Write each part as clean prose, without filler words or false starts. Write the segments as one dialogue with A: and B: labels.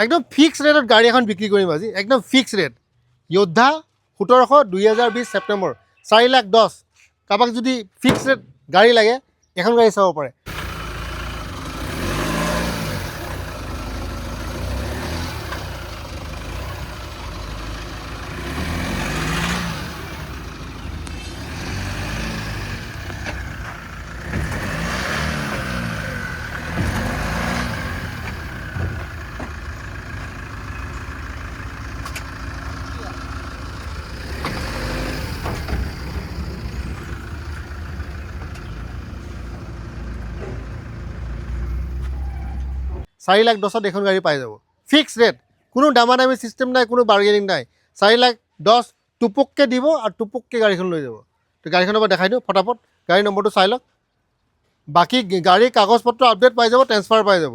A: একদম ফিক্স ৰেটত গাড়ী এখন বিক্ৰী কৰিম আজি, একদম ফিক্স ৰেট। য়োদ্ধা 1700, 2020 ছেপ্টেম্বৰ, 4,10,000। কাৰোবাক যদি ফিক্স ৰেট গাড়ী লাগে এখন গাড়ী চাব পাৰে। $4,10,000 এখন গাড়ী পাই যাব, ফিক্স ৰেট, কোনো দামাদামি চিষ্টেম নাই, কোনো বাৰ্গেনিং নাই। 4,10,000 টুপুককৈ দিব আৰু টুপুককৈ গাড়ীখন লৈ যাব। তো গাড়ীখনৰ পৰা দেখাই দিওঁ ফটাফট, গাড়ী নম্বৰটো চাই লওক। বাকী গাড়ীৰ কাগজ পত্ৰ আপডেট পাই যাব, ট্ৰেন্সফাৰ পাই যাব।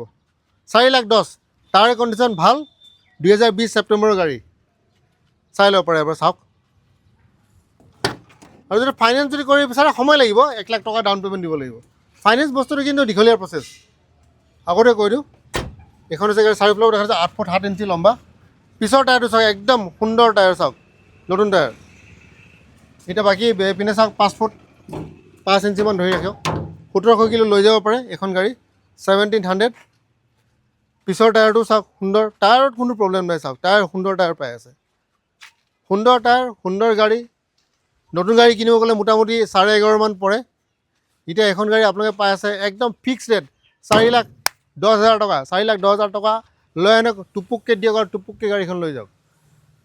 A: 4,10,000, টায়াৰ কণ্ডিশ্যন ভাল, 2020 ছেপ্টেম্বৰৰ গাড়ী। চাই ল'ব পাৰে এবাৰ, চাওক। আৰু যদি ফাইনেন্স যদি কৰিব বিচাৰে সময় লাগিব, 1,00,000 টকা ডাউন পে'মেণ্ট দিব লাগিব। ফাইনেন্স বস্তুটো কিন্তু দীঘলীয়া প্ৰচেছ। আগতে কৈ দিওঁ, এখন হৈছে গাড়ী চাৰিওফালেও দেখা যাচ্ছে 8 ফুট 7 ইঞ্চি লম্বা। পিছৰ টায়াৰটো চাওক, একদম সুন্দৰ টায়াৰ, চাওক নতুন টায়াৰ। এতিয়া বাকী পিনে চাওক 5 ফুট 5 ইঞ্চিমান ধৰি ৰাখক, 1700 কিলো লৈ যাব পাৰে এখন গাড়ী, 1700। পিছৰ টায়াৰটো চাওক সুন্দৰ, টায়াৰত কোনো প্ৰব্লেম নাই, চাওক টায়াৰ সুন্দৰ টায়াৰ পাই আছে, সুন্দৰ টায়াৰ, সুন্দৰ গাড়ী। নতুন গাড়ী কিনিব গ'লে মোটামুটি 11,500 পৰে। এতিয়া এখন গাড়ী আপোনালোকে পাই আছে একদম ফিক্স ৰেট, 4,10,000 টকা। 4,10,000 টকা লৈ আনক, টুপুককৈ দিয়ক আৰু টুপুককৈ গাড়ীখন লৈ যাওক।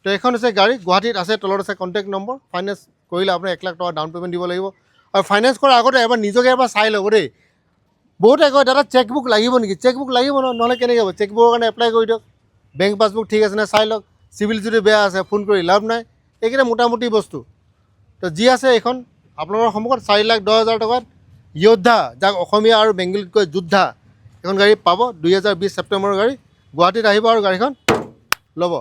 A: তো এখন হৈছে গাড়ী, গুৱাহাটীত আছে, তলত আছে কণ্টেক্ট নম্বৰ। ফাইনেন্স কৰিলে আপুনি 1,00,000 টকা ডাউন পে'মেণ্ট দিব লাগিব। আৰু ফাইনেন্স কৰাৰ আগতে এবাৰ নিজকে এবাৰ চাই ল'ব দেই। বহুতে কয় দাদা চেকবুক লাগিব নেকি? চেকবুক লাগিব নহ'লে কেনেকৈ হ'ব? চেকবুকৰ কাৰণে এপ্লাই কৰি দিয়ক। বেংক পাছবুক ঠিক আছে নে চাই লওক। চিভিল যদি বেয়া আছে ফোন কৰি লাভ নাই। এইকেইটা মোটামুটি বস্তু। তো যি আছে এইখন আপোনালোকৰ সন্মুখত 4,10,000 টকাত য়োদ্ধা, যাক অসমীয়া আৰু বেংগলীত কয় যোদ্ধা, এখন গাড়ী পাব। 2020 ছেপ্টেম্বৰৰ গাড়ী, গুৱাহাটীত আহিব আৰু গাড়ীখন ল'ব।